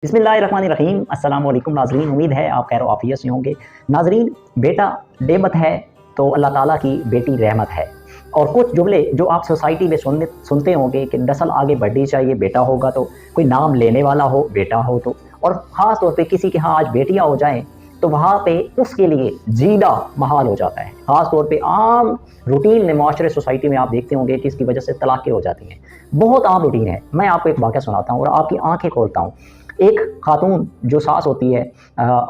बिस्मिल्लाहिर्रहमानिर्रहीम। अस्सलाम वालेकुम नाज़रीन, उम्मीद है आप खैर आफियत से होंगे। नाज़रीन, बेटा नेमत है तो अल्लाह ताला की बेटी रहमत है। और कुछ जुमले जो आप सोसाइटी में सुनते होंगे कि नस्ल आगे बढ़नी चाहिए, बेटा होगा तो, कोई नाम लेने वाला हो बेटा हो तो, और ख़ास तौर पे किसी के यहाँ आज बेटियाँ हो जाएं तो वहाँ पे उसके लिए जीना महाल हो जाता है। ख़ास तौर पे आम रूटीन में माशरे सोसाइटी में आप देखते होंगे कि इसकी वजह से तलाक़ें हो जाती हैं। बहुत आम रूटीन है। मैं आपको एक वाक़या सुनाता हूँ और आपकी आँखें खोलता हूँ। एक खातून जो सास होती है,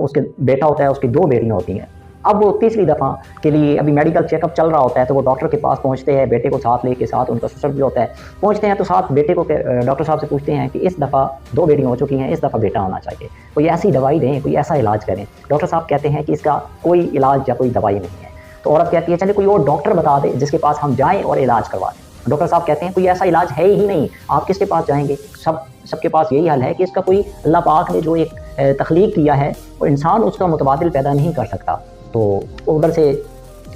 उसके बेटा होता है, उसकी 2 बेटियाँ होती हैं। अब वो तीसरी दफ़ा के लिए अभी मेडिकल चेकअप चल रहा होता है तो वो डॉक्टर के पास पहुंचते हैं, बेटे को साथ लेके, साथ उनका ससुर भी होता है। पहुंचते हैं तो साथ बेटे को डॉक्टर साहब से पूछते हैं कि इस दफ़ा 2 बेटियाँ हो चुकी हैं, इस दफ़ा बेटा होना चाहिए, कोई ऐसी दवाई दें, कोई ऐसा इलाज करें। डॉक्टर साहब कहते हैं कि इसका कोई इलाज या कोई दवाई नहीं है। तो औरत कहती है चलिए कोई और डॉक्टर बता दे जिसके पास हम जाएँ और इलाज करवा दें। डॉक्टर साहब कहते हैं कोई ऐसा इलाज है ही नहीं, आप किसके पास जाएंगे, सबके पास यही हल है कि इसका कोई अल्लाह पाक ने जो एक तख्लीक किया है वो इंसान उसका मुतबादिल पैदा नहीं कर सकता। तो उधर से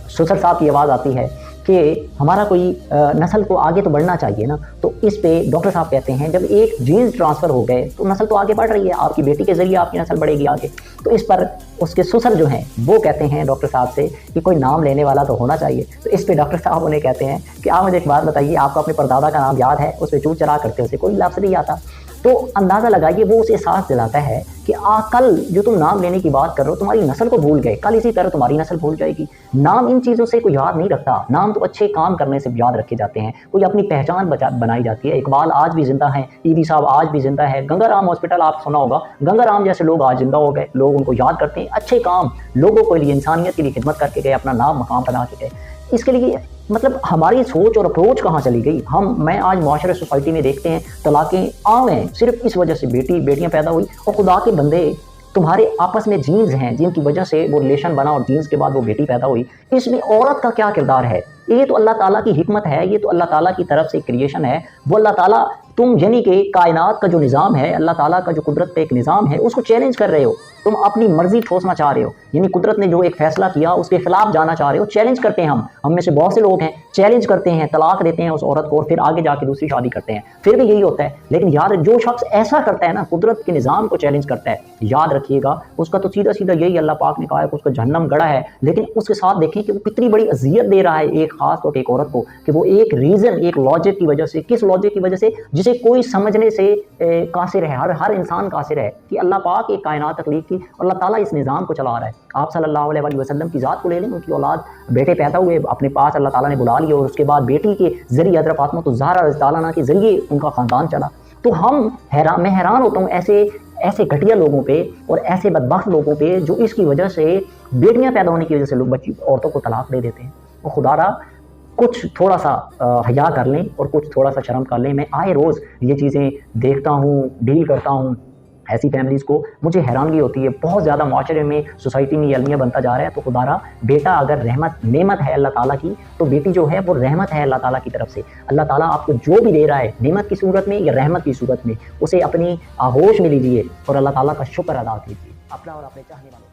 ससुर साहब की आवाज़ आती है कि हमारा कोई नस्ल को आगे तो बढ़ना चाहिए ना। तो इस पे डॉक्टर साहब कहते हैं जब एक जीन्स ट्रांसफ़र हो गए तो नस्ल तो आगे बढ़ रही है, आपकी बेटी के ज़रिए आपकी नस्ल बढ़ेगी आगे। तो इस पर उसके ससुर जो हैं वो कहते हैं डॉक्टर साहब से कि कोई नाम लेने वाला तो होना चाहिए। तो इस पे डॉक्टर साहब उन्हें कहते हैं कि आप मुझे एक बात बताइए, आपको अपने परदादा का नाम याद है, उस पर चूँ चरा करते उसे कोई लफ्ज़ नहीं आता। तो अंदाज़ा लगाइए वो उसे एहसास दिलाता है कि कल जो तुम नाम लेने की बात कर रहे हो तुम्हारी नस्ल को भूल गए, कल इसी तरह तुम्हारी नस्ल भूल जाएगी। नाम इन चीज़ों से कोई याद नहीं रखता, नाम तो अच्छे काम करने से याद रखे जाते हैं, कोई अपनी पहचान बनाई जाती है। इकबाल आज भी जिंदा है, ईदी साहब आज भी जिंदा है, गंगाराम हॉस्पिटल आप सुना होगा, गंगाराम जैसे लोग आज जिंदा हो गए, लोग उनको याद करते हैं, अच्छे काम लोगों के लिए, इंसानियत के लिए खिदमत करके गए, अपना नाम मकाम बना के गए। इसके लिए मतलब हमारी सोच और अप्रोच कहाँ चली गई। मैं आज माशरे सोसाइटी में देखते हैं तलाक़ें आम हैं सिर्फ इस वजह से बेटियाँ पैदा हुई। और खुदा के बंदे, तुम्हारे आपस में जीन्स हैं जिनकी वजह से वो रिलेशन बना और जीन्स के बाद वो बेटी पैदा हुई, इसमें औरत का क्या किरदार है? ये तो अल्लाह ताला की हिकमत है, ये तो अल्लाह ताला की तरफ से क्रिएशन है। वो अल्लाह ताला तुम यानी कि कायनात का जो निज़ाम है, अल्लाह ताला का जो कुदरत पे एक निज़ाम है, उसको चैलेंज कर रहे हो, तुम अपनी मर्जी ठोसना चाह रहे हो। यानी कुदरत ने जो एक फैसला किया उसके खिलाफ जाना चाह रहे हो। चैलेंज करते हैं हम में से बहुत से लोग हैं, चैलेंज करते हैं, तलाक देते हैं उस औरत को और फिर आगे जाके दूसरी शादी करते हैं, फिर भी यही होता है। लेकिन याद जो शख्स ऐसा करता है ना, कुदरत के निज़ाम को चैलेंज करता है, याद रखिएगा उसका तो सीधा सीधा यही अल्लाह पाक ने कहा है कि उसका जहन्नम गड़ा है। लेकिन उसके साथ देखें कि वो कितनी बड़ी अजियत दे रहा है एक खास तौर पर एक औरत को, कि वो एक रीज़न, एक लॉजिक की वजह से, किस लॉजिक की वजह से जिसे कोई समझने से कासिर है, हर इंसान कासिर है कि अल्लाह पाक एक कायनात तख्लीक की, अल्लाह ताला इस निज़ाम को चला रहा है। आप सल्लल्लाहु अलैहि वसल्लम की ज़ात को ले लें, उनकी औलाद बेटे पैदा हुए, अपने पास अल्लाह ताला ने बुला लिया और उसके बाद बेटी के ज़रिए हज़रत फातिमा ज़हरा रज़ी अल्लाह अन्हा के ज़रिए उनका ख़ानदान चला। तो मैं हैरान होता हूँ ऐसे घटिया लोगों पे और ऐसे बदबख्त लोगों पे जो इसकी वजह से, बेटियाँ पैदा होने की वजह से लोग औरतों को तलाक दे देते हैं। और खुदारा कुछ थोड़ा सा हया कर लें और कुछ थोड़ा सा शर्म कर लें। मैं आए रोज़ ये चीज़ें देखता हूँ, डील करता हूँ ऐसी फैमिलीज़ को, मुझे हैरानगी होती है। बहुत ज़्यादा माशरे में, सोसाइटी में ये अलमिया बनता जा रहा है। तो खुदारा बेटा अगर नेमत है अल्लाह ताला की, तो बेटी जो है वो रहमत है अल्लाह ताला की तरफ से। अल्लाह ताला आपको जो भी दे रहा है नेमत की सूरत में या रहमत की सूरत में, उसे अपनी आगोश में लीजिए और अल्लाह ताला का शुक्र अदा कीजिए, अपना और अपने चाहने वालों